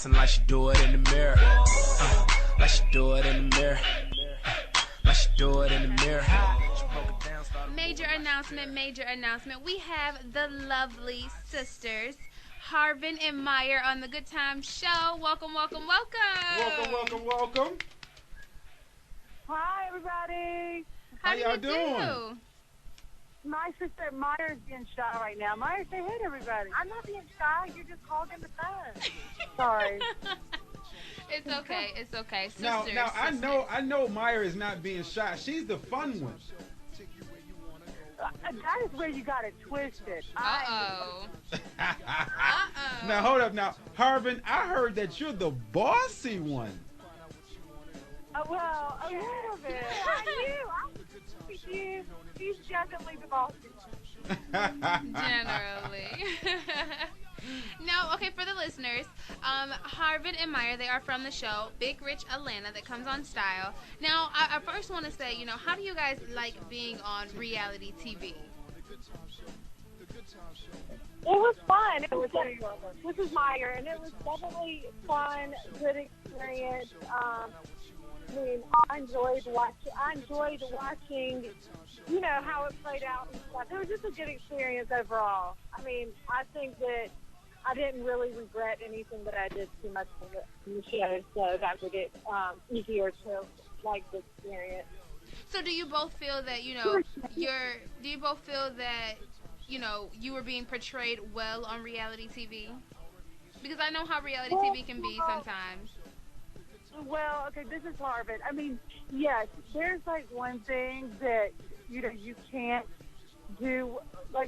dancing like she do it in the mirror. Like she do it in the mirror. Like she do it in the mirror. Major announcement. We have the lovely sisters, Harvin and Meyer, on the Good Tymez Show. Welcome. Welcome. Hi, everybody. How y'all doing? My sister Meyer is being shy right now. Meyer, say hey to everybody. I'm not being shy. You're just hogging the phone. Sorry. It's okay. Sisters, Now sisters. I know Meyer is not being shy. She's the fun one. That is where you got it twisted. Uh-oh. Now hold up. Now, Harvin, I heard that you're the bossy one. Well, a little bit. I knew. He's definitely the bossy one. Generally. No, okay, for the listeners, Harvin and Meyer, they are from the show Big Rich Atlanta that comes on Style. Now, I first want to say, how do you guys like being on reality TV? It was fun. This is Meyer, and it was definitely fun, good experience. I enjoyed watching, how it played out and stuff. It was just a good experience overall. I think that I didn't really regret anything that I did too much in the show, so that would get easier to like the experience. So do you both feel that, you were being portrayed well on reality TV? Because I know how reality TV can be sometimes. Well, okay, this is Harvin. Yes, there's one thing that, you can't do.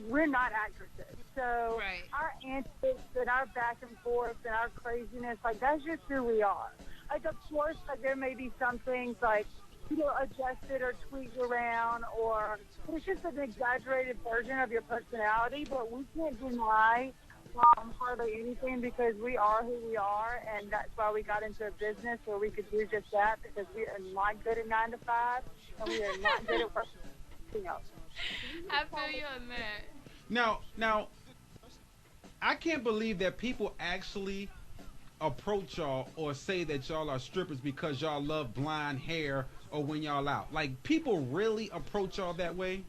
We're not actresses. So right. Our antics and our back and forth and our craziness, that's just who we are. Of course, there may be some things adjusted or tweaked around, or it's just an exaggerated version of your personality, but we can't deny hardly anything because we are who we are, and that's why we got into a business where we could do just that, because we are not good at 9 to 5, and we are not good at working else. I feel you on that. Now, I can't believe that people actually approach y'all or say that y'all are strippers because y'all love blonde hair or when y'all out. People really approach y'all that way?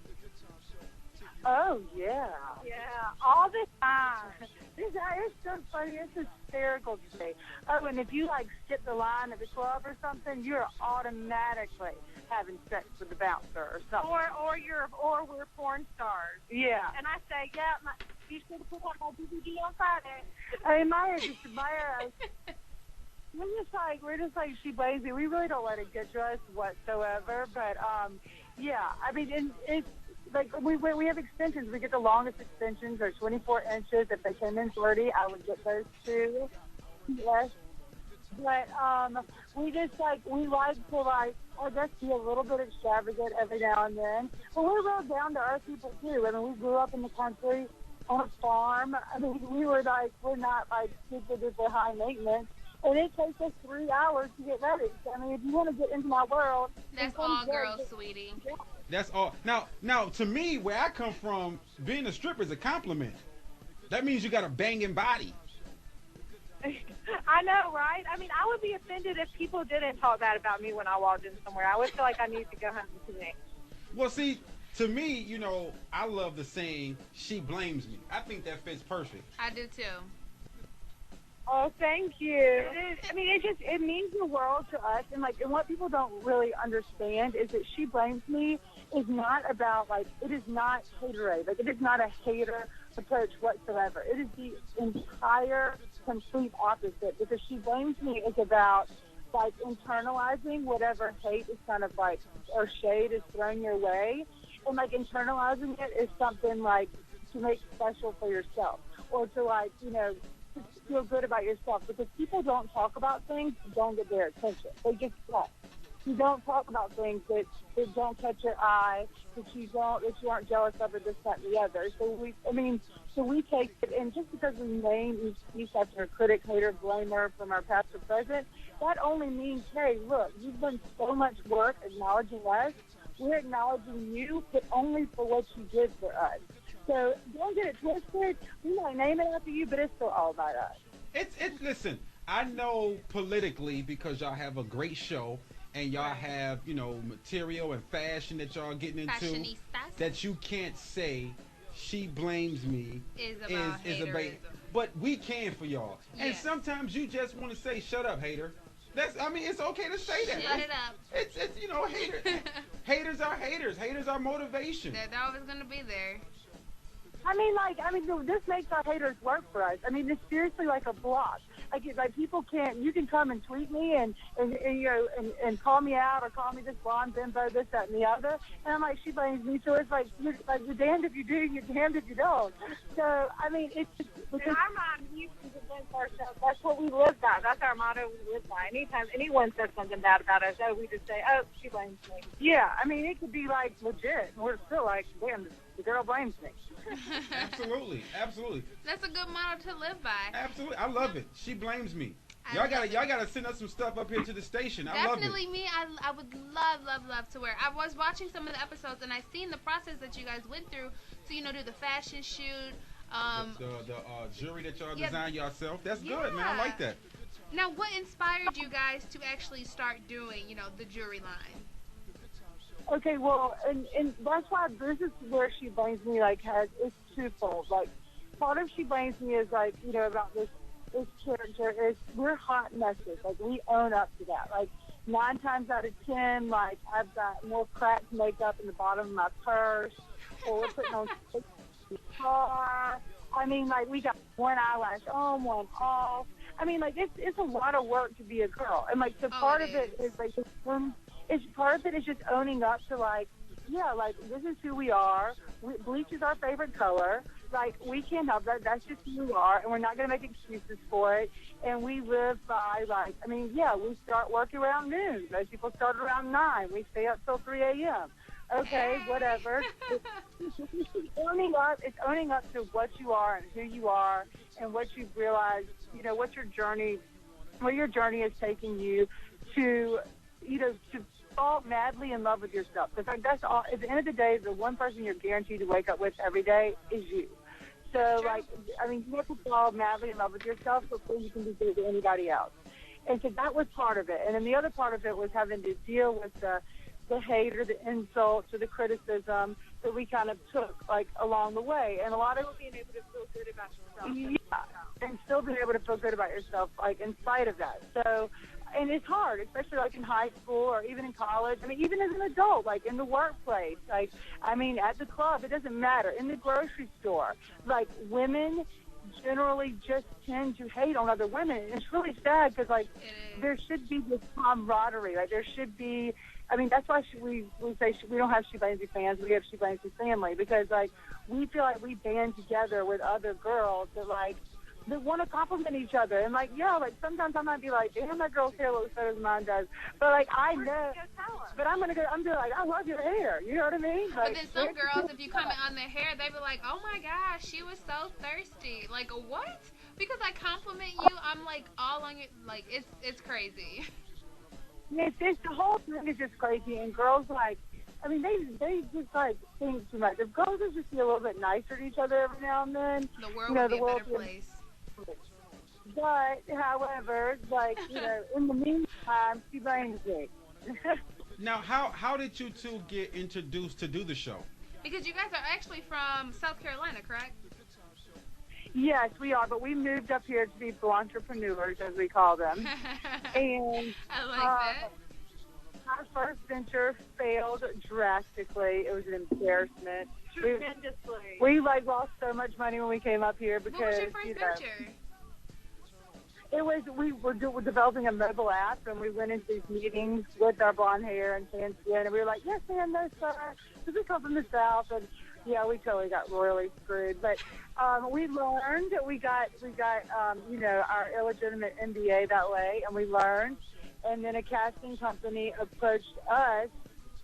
Oh, yeah. Yeah, all the time. It's so funny. It's hysterical to me. Oh, and if you, skip the line at the club or something, you're automatically having sex with the bouncer or something. Or we're porn stars. Yeah. And I say, you should have put on my DVD on Friday. Hey, Meyer, we're just like she lazy. We really don't let it get to us whatsoever. But, it's we have extensions. We get the longest extensions. They're 24 inches. If they came in 30, I would get those too. Yes. But we just we like to I guess be a little bit extravagant every now and then. But we're real down to earth people too. We grew up in the country on a farm. We were we're not super duper high maintenance. And it takes us 3 hours to get ready. If you want to get into my world, that's all girls, sweetie. Yeah. That's all. Now, to me, where I come from, being a stripper is a compliment. That means you got a banging body. I know, right? I would be offended if people didn't talk bad about me when I walked in somewhere. I would feel like I need to go home today. Well, see, to me, I love the saying, she blames me. I think that fits perfect. I do, too. Oh, thank you. It means the world to us. And what people don't really understand is that she blames me is not about, it is not haterade. It is not a hater approach whatsoever. It is the entire complete opposite, because she blames me is about, internalizing whatever hate is or shade is thrown your way. And, internalizing it is something, to make special for yourself, or to, feel good about yourself, because people don't talk about things that don't get their attention. They just don't. You don't talk about things that don't catch your eye, that you aren't jealous of, or this, that, and the other. So we take it, and just because we name each piece after a critic, hater, blamer from our past or present, that only means, hey, look, you've done so much work acknowledging us. We're acknowledging you, but only for what you did for us. So don't get it twisted. We might name it after you, but it's still all about us. Listen, I know politically because y'all have a great show and y'all have, material and fashion that y'all getting into Fashionistas that you can't say she blames me is about haterism. but we can for y'all. And Yes. sometimes you just want to say shut up, hater. It's okay to say that. Shut it up. It's haters are haters. Haters are motivation. They're always going to be there. This makes our haters work for us. I mean, it's seriously like a block. Like people can't. You can come and tweet me and call me out or call me this blonde bimbo, this, that, and the other. And I'm like, she blames me. So it's like you're damned if you do, you're damned if you don't. So I mean, it's just because our mom used to defend ourselves. That's what we live by. That's our motto we live by. Anytime anyone says something bad about us, we just say, "Oh, she blames me." yeah. I mean, it could be like legit. We're still like, damn, the girl blames me. Absolutely. That's a good motto to live by. Absolutely. I love it. She blames me. Y'all gotta send us some stuff up here to the station. I love it. Definitely me. I would love to wear. I was watching some of the episodes and I seen the process that you guys went through to do the fashion shoot. The jewelry that y'all design yourself. That's good, man. I like that. Now, what inspired you guys to actually start doing, the jewelry line? Okay, well, and that's why this is where she blames me. It's twofold. Like, part of she blames me is about this character is we're hot messes. Like, we own up to that. Like, 9 times out of 10, like, I've got more cracked makeup in the bottom of my purse, or we're putting on the car. I mean, like, we got one eyelash on, one off. I mean, like, it's a lot of work to be a girl. And, like, so part of it is, like, part of it is just owning up to, like, yeah, like, this is who we are. Bleach is our favorite color. Like, we can't help that. That's just who we are, and we're not going to make excuses for it. And we live by, we start work around noon. Most people start around 9. We stay up till 3 a.m. Okay, whatever. It's owning up to what you are and who you are and what you've realized, where your journey is taking you to fall madly in love with yourself. Because that's all. At the end of the day, the one person you're guaranteed to wake up with every day is you. So, you have to fall madly in love with yourself before you can be good to anybody else. And so that was part of it. And then the other part of it was having to deal with the hate or the insults or the criticism that we kind of took, along the way. And a lot of it being able to feel good about yourself. Yeah, and still being able to feel good about yourself, in spite of that. So, and it's hard, especially, in high school or even in college. I mean, even as an adult, in the workplace. At the club, it doesn't matter. In the grocery store, women generally just tend to hate on other women. And it's really sad because, there should be this camaraderie. There should be... that's why we say we don't have She Blames Me fans. We have She Blames Me family because, we feel like we band together with other girls that want to compliment each other. And, sometimes I might be like, damn, that girl's hair looks better than mine does. But, I know. But I'm like, I love your hair. You know what I mean? But then some girls, if you comment on their hair, they be like, oh, my gosh, she was so thirsty. Like, what? Because I compliment you, I'm, all on your, it's crazy. It's the whole thing is just crazy, and girls they just think too much. If girls would just be a little bit nicer to each other every now and then, the world would be a better place. But, however, in the meantime, she blames me. Now, how did you two get introduced to do the show? Because you guys are actually from South Carolina, correct? Yes, we are, but we moved up here to be entrepreneurs, as we call them. And I like that. Our first venture failed drastically. It was an embarrassment. Tremendously. We lost so much money when we came up here because what was your first venture? It was we were developing a mobile app, and we went into these meetings with our blonde hair and tan skin, and we were like, yes, ma'am, no, sir. Because we come from the South, and yeah, we totally got royally screwed. But we learned. We got our illegitimate MBA that way, and we learned. And then a casting company approached us,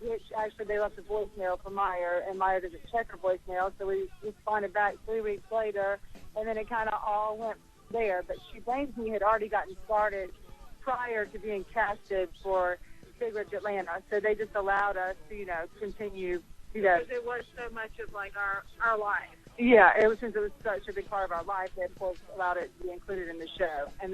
which actually they left a voicemail for Meyer, and Meyer doesn't check her voicemail, so we responded back 3 weeks later, and then it kind of all went there. But She Blames Me had already gotten started prior to being casted for Big Rich Atlanta, so they just allowed us to, continue, Because it was so much of, our life. Yeah, since it was such a big part of our life, they, of course, allowed it to be included in the show. And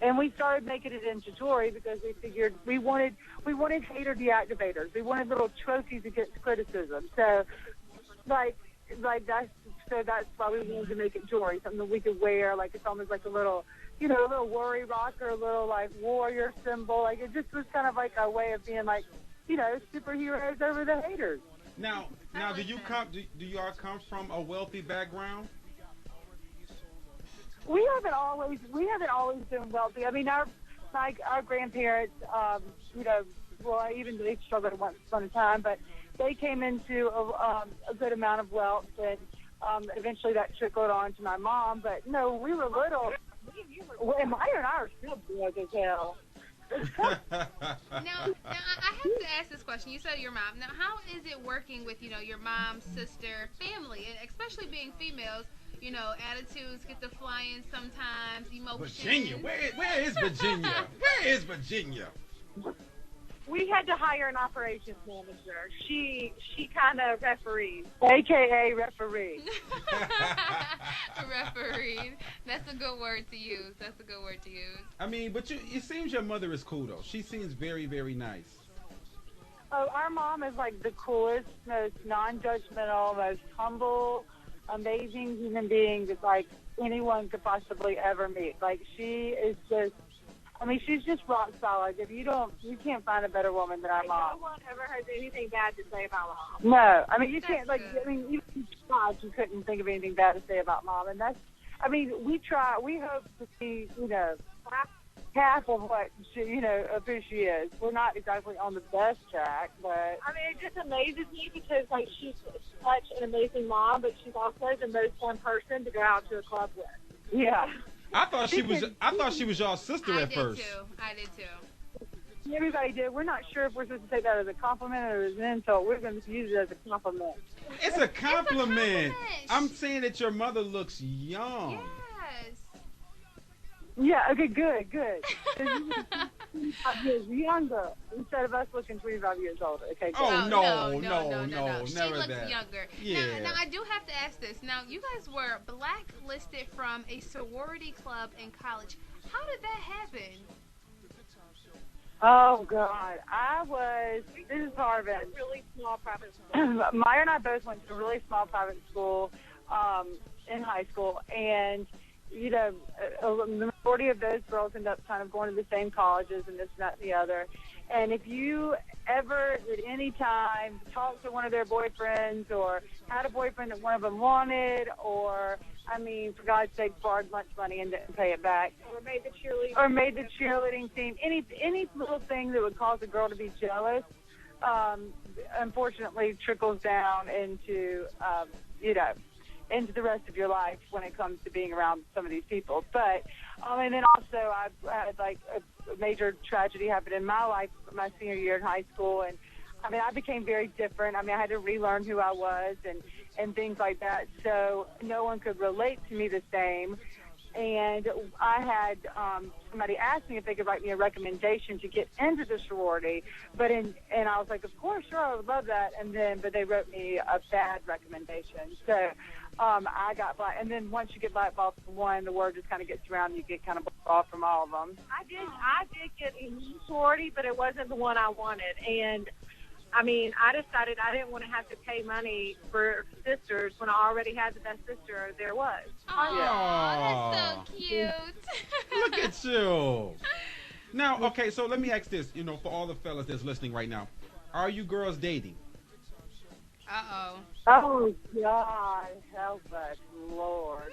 And we started making it into jewelry because we figured we wanted hater deactivators. We wanted little trophies against criticism. So, that's why we wanted to make it jewelry, something that we could wear. Like it's almost like a little, a little worry rocker, a little like warrior symbol. Like it just was kind of like a way of being like, superheroes over the haters. Now, do y'all come from a wealthy background? We haven't always been wealthy. I mean, our grandparents, even they struggled at once upon a time, but they came into a good amount of wealth, and eventually that trickled on to my mom. But no, we were little. And Meyer and I are still broke as hell. Now, I have to ask this question. You said your mom. Now, how is it working with, your mom, sister, family, and especially being females? Attitudes get to flying sometimes, emotions. Virginia, where is Virginia? Where is Virginia? We had to hire an operations manager. She kind of referees. AKA referee. Referee. That's a good word to use. I mean, but it seems your mother is cool, though. She seems very, very nice. Oh, our mom is like the coolest, most non-judgmental, most humble, amazing human being that like anyone could possibly ever meet. Like she is just, she's just rock solid. You can't find a better woman than our mom. No one ever has anything bad to say about mom. No, you can't even you couldn't think of anything bad to say about mom. And that's, we hope to see, half of what she, of who she is. We're not exactly on the best track, but it just amazes me because like she's such an amazing mom, but she's also the most fun person to go out to a club with. Yeah. I thought she was y'all's sister at first. I did too. Everybody did. We're not sure if we're supposed to take that as a compliment or as an insult. We're going to use it as a compliment. It's a compliment. I'm saying that your mother looks young. Yes. Yeah, okay, good. 25 years younger instead of us looking 25 years older. Okay, good. Oh, no, never she looks that. younger. Yeah. Now, I do have to ask this. Now, you guys were blacklisted from a sorority club in college. How did that happen? Oh, God. This is Harvin. Really small private school. Meyer and I both went to a really small private school in high school, and the majority of those girls end up kind of going to the same colleges and this, and that, and the other. And if you ever at any time talked to one of their boyfriends or had a boyfriend that one of them wanted, or, for God's sake, borrowed lunch money and didn't pay it back, Or made the cheerleading team, any little thing that would cause a girl to be jealous, unfortunately trickles down into, into the rest of your life when it comes to being around some of these people. But, and then also I had like a major tragedy happen in my life my senior year in high school. And I became very different. I had to relearn who I was and things like that. So no one could relate to me the same. And I had somebody ask me if they could write me a recommendation to get into the sorority, and I was like, of course, sure, I would love that. But they wrote me a bad recommendation. So I got black, and then once you get blackballed from one, the word just kind of gets around. You get kind of blackballed off from all of them. I did get a sorority, but it wasn't the one I wanted, and I decided I didn't want to have to pay money for sisters when I already had the best sister there was. Oh, that's so cute. Look at you. Now, okay, so let me ask this, for all the fellas that's listening right now. Are you girls dating? Uh-oh. Oh, God, help us, Lord.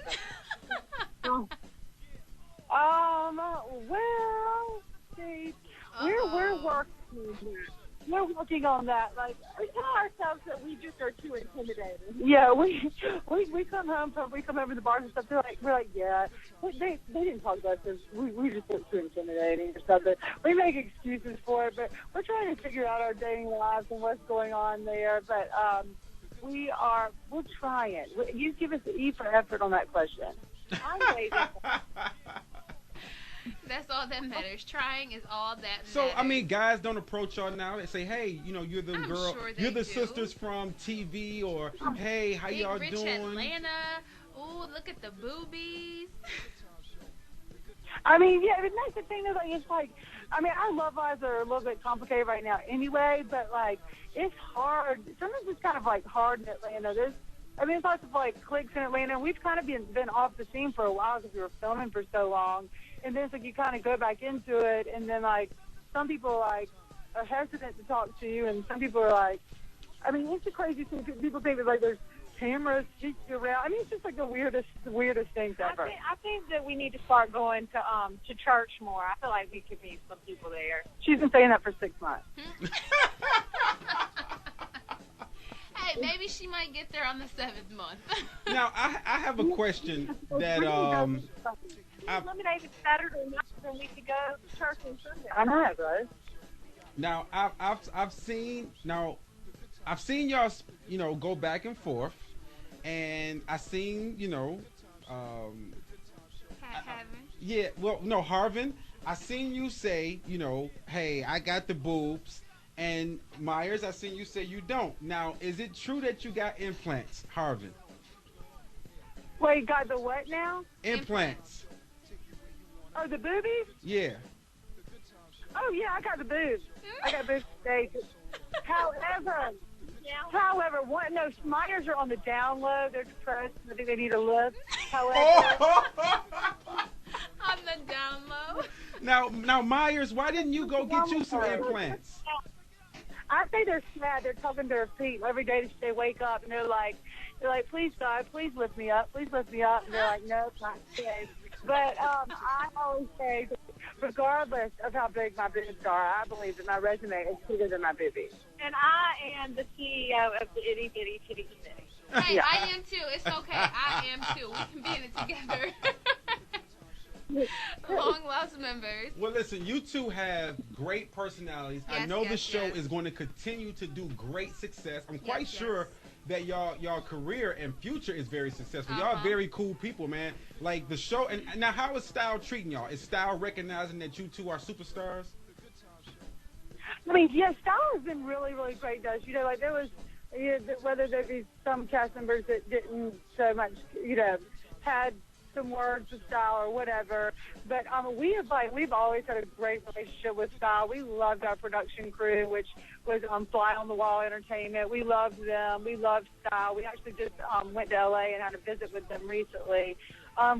Well, see, we're working. We're working on that. Like, we tell ourselves that we just are too intimidating. Yeah, we come home from the bars and stuff. We're like, yeah. They didn't talk about this. We just look too intimidating or something. We make excuses for it, but we're trying to figure out our dating lives and what's going on there. But we're trying. You give us an E for effort on that question. I'm waiting. That's all that matters. Trying is all that matters. So, guys don't approach y'all now. They say, hey, you're the girl. Sure you're the sisters from TV, or, hey, how Big y'all Rich doing? Atlanta. Ooh, look at the boobies. I mean, yeah, but that's the thing is, like, it's like, I mean, our love lives are a little bit complicated right now anyway, but, like, it's hard. Sometimes it's kind of, like, hard in Atlanta. There's lots of, like, cliques in Atlanta, and we've kind of been off the scene for a while because we were filming for so long, and then it's like you kind of go back into it, and then, like, some people, like, are hesitant to talk to you, and some people are, like, I mean, it's the craziest thing. People think that, like, there's cameras just around. I mean, it's just like the weirdest things ever. I think that we need to start going to church more. I feel like we could meet some people there. She's been saying that for 6 months. Hey, maybe she might get there on the 7th month. Now, I have a question that Eliminated Saturday night, and we could go to church on Sunday. I know, bro. now I've seen y'all, you know, go back and forth, and I seen, you know, Harvin. yeah, well, no, Harvin, I seen you say, you know, hey, I got the boobs, and Myers, I seen you say you don't. Now, is it true that you got implants, Harvin? Wait, got the what now? Implants. Oh, the boobies? Yeah. Oh, yeah, I got the boobs. I got boobs today. However, Myers are on the down low. They're depressed. I think they need a lift. However, On the down low. Now, Myers, why didn't you go get you some implants? I think they're sad. They're talking to their feet every day. They wake up and they're like, please God, please lift me up, please lift me up. And they're like, no, it's not safe. But I always say, regardless of how big my boobs are, I believe that my resume is bigger than my boobies. And I am the CEO of the Itty Bitty Titty Committee. Hey, Yeah. I am too. It's okay. I am too. We can be in it together. Long lost members. Well, listen, you two have great personalities. I Yes, know the yes, show yes. is going to continue to do great success. I'm quite Yes, sure that y'all career and future is very successful. Y'all Uh-huh. are very cool people, man. Like the show, and now how is Style treating y'all? Is Style recognizing that you two are superstars? I mean, yeah, Style has been really, really great to us. You know, like there was, whether there be some cast members that didn't so much, had some words with Style or whatever. But we've always had a great relationship with Style. We loved our production crew, which was Fly on the Wall Entertainment. We loved them. We loved Style. We actually just went to LA and had a visit with them recently.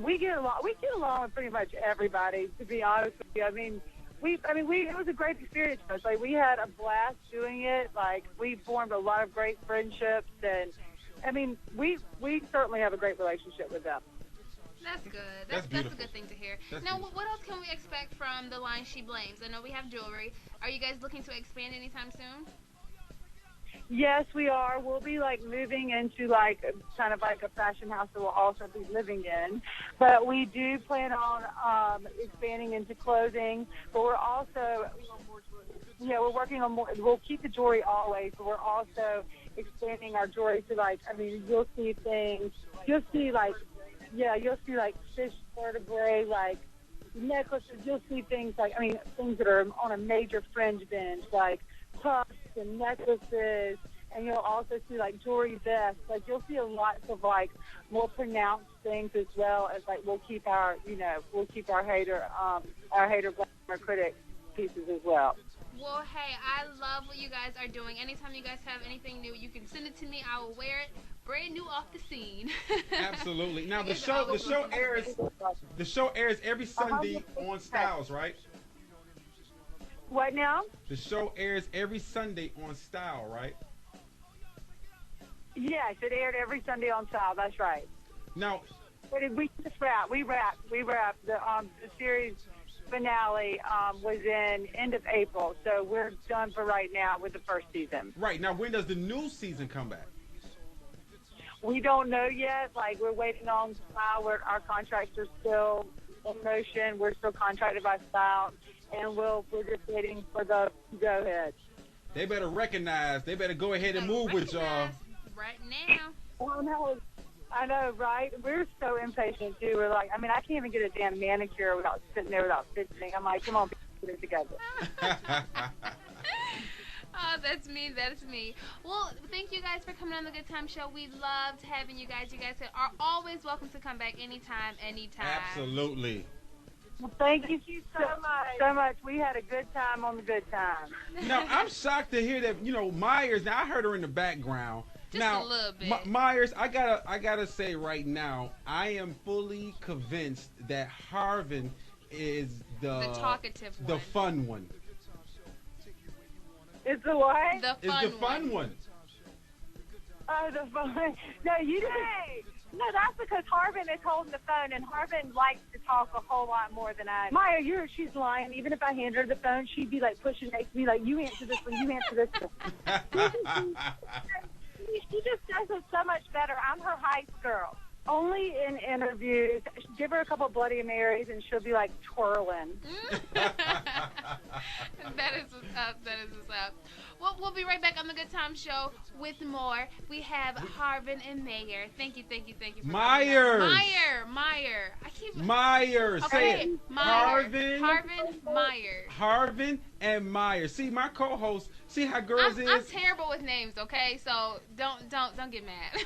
We get along. We get along with pretty much everybody, to be honest with you. It was a great experience for us. Like, we had a blast doing it. Like, we formed a lot of great friendships, and we certainly have a great relationship with them. That's good. That's That's a beautiful. good thing to hear. That's Now, beautiful. what else can we expect from the line She Blames? I know we have jewelry. Are you guys looking to expand anytime soon? Yes, we are. We'll be moving into kind of like a fashion house that we'll also be living in. But we do plan on expanding into clothing. But we're also, we're working on more. We'll keep the jewelry always, but we're also expanding our jewelry to you'll see things. You'll see fish vertebrae, necklaces. You'll see things things that are on a major fringe bench, like cuffs and necklaces, and you'll also see jewelry vests. You'll see a lot of more pronounced things, as well as we'll keep our hater glamour critic pieces as well. Well, hey, I love what you guys are doing. Anytime you guys have anything new, you can send it to me. I will wear it brand new off the scene. Absolutely. Now You the guys are show always airs every Sunday on Styles, right? What now? The show airs every Sunday on Style, right? Yes, it aired every Sunday on Style. That's right. Now, But we just wrapped. We wrapped. The series finale was in end of April, so we're done for right now with the first season. right now, when does the new season come back? We don't know yet. We're waiting on Style. Our contracts are still in motion. We're still contracted by Style, and we're just waiting for the go-ahead. They better recognize. They better go ahead and move with y'all. Right now. Oh, no. I know, right? We're so impatient, too. We're I can't even get a damn manicure without sitting there without fidgeting. I'm like, come on, get it together. Oh, that's me. That's me. Well, thank you guys for coming on the Good Time Show. We loved having you guys. You guys are always welcome to come back anytime. Absolutely. Well, thank you so much. We had a good time on the good time. Now, I'm shocked to hear that, Myers, now I heard her in the background. Just now, a little bit. Myers, I gotta say right now, I am fully convinced that Harvin is the talkative one. the fun one. Is the what? The Is the fun one. Oh, the phone. No, you didn't. No, that's because Harvin is holding the phone, and Harvin likes to talk a whole lot more than I do. Maya, she's lying. Even if I hand her the phone, she'd be like pushing next to me, like, you answer this one, you answer this one. She just does it so much better. I'm her hype girl. Only in interviews. Give her a couple Bloody Marys, and she'll be like twirling. That is what's up. That is what's up. Well, we'll be right back on the Good Time Show with more. We have Harvin and Meyer. Thank you for Myers. Meyer. I keep Myers. Okay, Say it. Meyer. Harvin, Meyer. Harvin, and Meyer. See, my co-host. See how girls I'm is. terrible with names. Okay, so don't get mad.